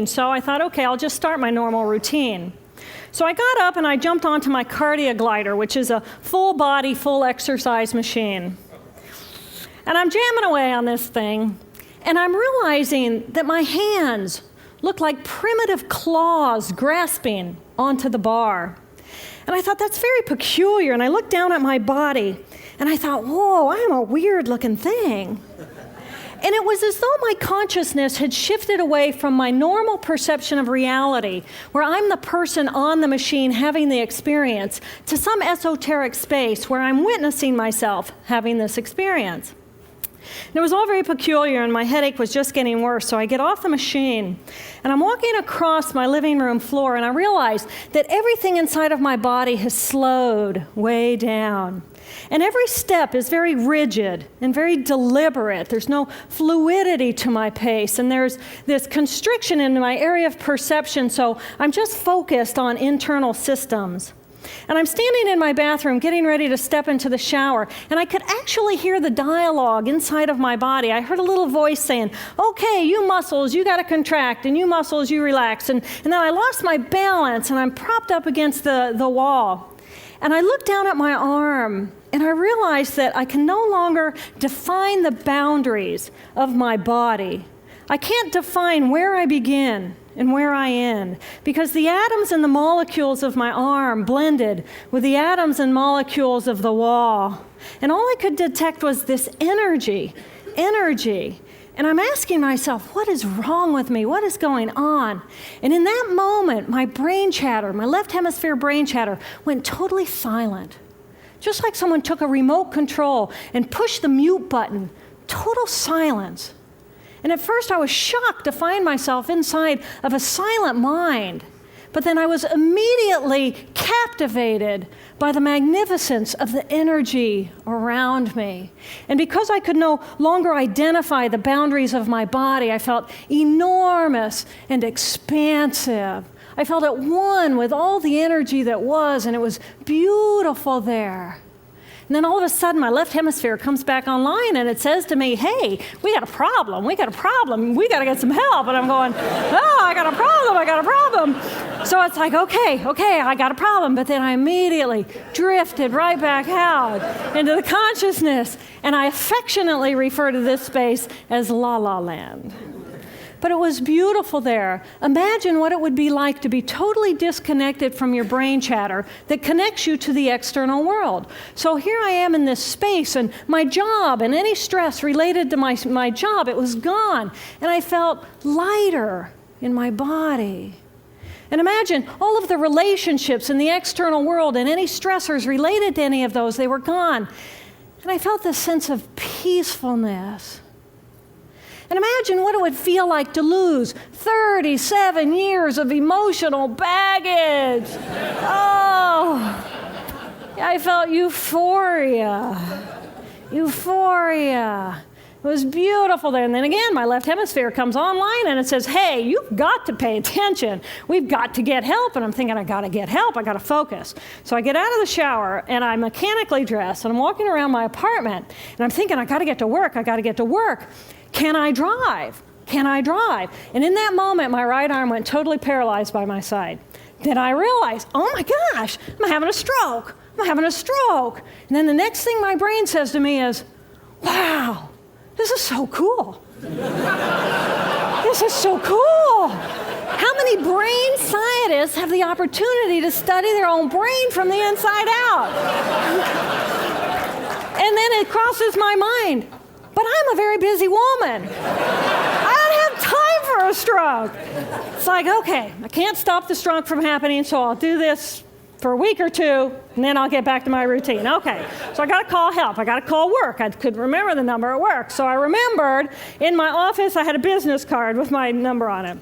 So I thought, okay, I'll just start my normal routine. So I got up and I jumped onto my cardio glider, which is a full body, full exercise machine. And I'm jamming away on this thing, and I'm realizing that my hands look like primitive claws grasping onto the bar. And I thought, that's very peculiar. And I looked down at my body, and I thought, whoa, I'm a weird-looking thing. And it was as though my consciousness had shifted away from my normal perception of reality, where I'm the person on the machine having the experience, to some esoteric space where I'm witnessing myself having this experience. And it was all very peculiar, and my headache was just getting worse. So I get off the machine, and I'm walking across my living room floor, and I realize that everything inside of my body has slowed way down. And every step is very rigid and very deliberate. There's no fluidity to my pace, and there's this constriction in my area of perception, so I'm just focused on internal systems. And I'm standing in my bathroom getting ready to step into the shower, and I could actually hear the dialogue inside of my body. I heard a little voice saying, okay, you muscles, you got to contract, and you muscles, you relax. And then I lost my balance, and I'm propped up against the wall. And I looked down at my arm, and I realized that I can no longer define the boundaries of my body. I can't define where I begin and where I end, because the atoms and the molecules of my arm blended with the atoms and molecules of the wall. And all I could detect was this energy. And I'm asking myself, what is wrong with me? What is going on? And in that moment, my brain chatter, my left hemisphere brain chatter, went totally silent. Just like someone took a remote control and pushed the mute button. Total silence. And at first I was shocked to find myself inside of a silent mind. But then I was immediately captivated by the magnificence of the energy around me. And because I could no longer identify the boundaries of my body, I felt enormous and expansive. I felt at one with all the energy that was, and it was beautiful there. And then all of a sudden, my left hemisphere comes back online, and it says to me, hey, we got a problem, we got to get some help. And I'm going, oh, I got a problem. So it's like, okay, I got a problem. But then I immediately drifted right back out into the consciousness, and I affectionately refer to this space as La La Land. But it was beautiful there. Imagine what it would be like to be totally disconnected from your brain chatter that connects you to the external world. So here I am in this space, and my job and any stress related to my job, it was gone. And I felt lighter in my body. And imagine all of the relationships in the external world and any stressors related to any of those, they were gone. And I felt this sense of peacefulness. And imagine what it would feel like to lose 37 years of emotional baggage. Oh, I felt euphoria. It was beautiful there. And then again, my left hemisphere comes online and it says, hey, you've got to pay attention. We've got to get help. And I'm thinking, I got to get help. I got to focus. So I get out of the shower and I'm mechanically dressed and I'm walking around my apartment and I'm thinking, I got to get to work. Can I drive? And in that moment, my right arm went totally paralyzed by my side. Then I realized, oh my gosh, I'm having a stroke. And then the next thing my brain says to me is, wow, this is so cool. How many brain scientists have the opportunity to study their own brain from the inside out? And then it crosses my mind, but I'm a very busy woman. I don't have time for a stroke. It's like, okay, I can't stop the stroke from happening, so I'll do this for a week or two, and then I'll get back to my routine. Okay, so I got to call help. I got to call work. I could remember the number at work. So I remembered in my office I had a business card with my number on it.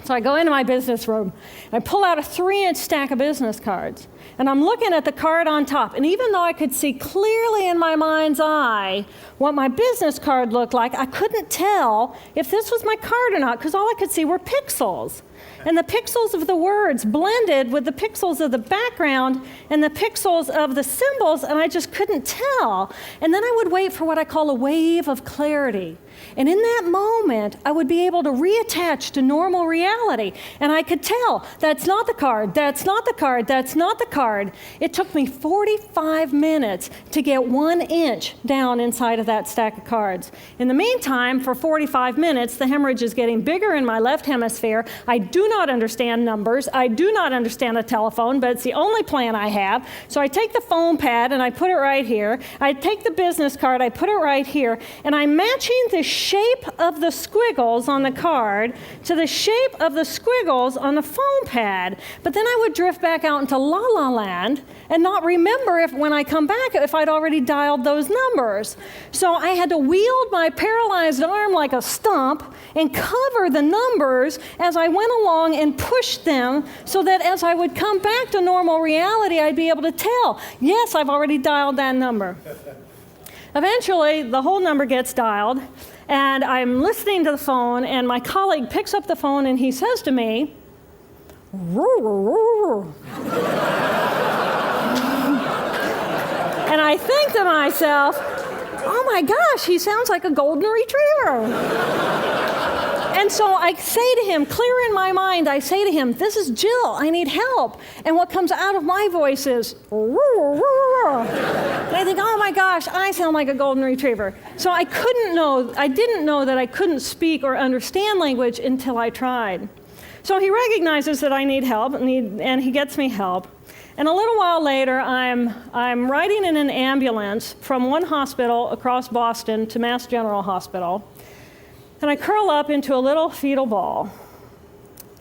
So I go into my business room, and I pull out a 3-inch stack of business cards. And I'm looking at the card on top. And even though I could see clearly in my mind's eye what my business card looked like, I couldn't tell if this was my card or not, because all I could see were pixels. And the pixels of the words blended with the pixels of the background and the pixels of the symbols, and I just couldn't tell. And then I would wait for what I call a wave of clarity. And in that moment, I would be able to reattach to normal reality. And I could tell, that's not the card, that's not the card, that's not the card. It took me 45 minutes to get 1 inch down inside of that stack of cards. In the meantime, for 45 minutes, the hemorrhage is getting bigger in my left hemisphere. I do not understand numbers. I do not understand a telephone, but it's the only plan I have. So I take the foam pad and I put it right here. I take the business card, I put it right here, and I'm matching the shape of the squiggles on the card to the shape of the squiggles on the foam pad. But then I would drift back out into la la land and not remember if when I come back if I'd already dialed those numbers. So I had to wield my paralyzed arm like a stump and cover the numbers as I went along and push them so that as I would come back to normal reality, I'd be able to tell, yes, I've already dialed that number. Eventually, the whole number gets dialed, and I'm listening to the phone, and my colleague picks up the phone, and he says to me, "Roo, roo, roo, roo." And I think to myself, oh my gosh, he sounds like a golden retriever. And so I say to him, clear in my mind, I say to him, this is Jill, I need help. And what comes out of my voice is, "Roo, roo, roo." And I think, oh my gosh, I sound like a golden retriever. So I didn't know that I couldn't speak or understand language until I tried. So he recognizes that I need help, and he gets me help. And a little while later, I'm riding in an ambulance from one hospital across Boston to Mass General Hospital. And I curl up into a little fetal ball.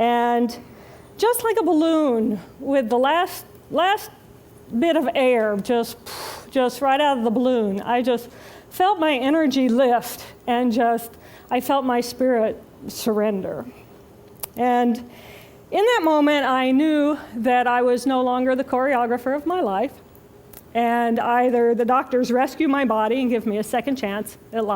And just like a balloon, with the last bit of air just right out of the balloon, I just felt my energy lift, and I felt my spirit surrender. And in that moment, I knew that I was no longer the choreographer of my life, and either the doctors rescue my body and give me a second chance at life,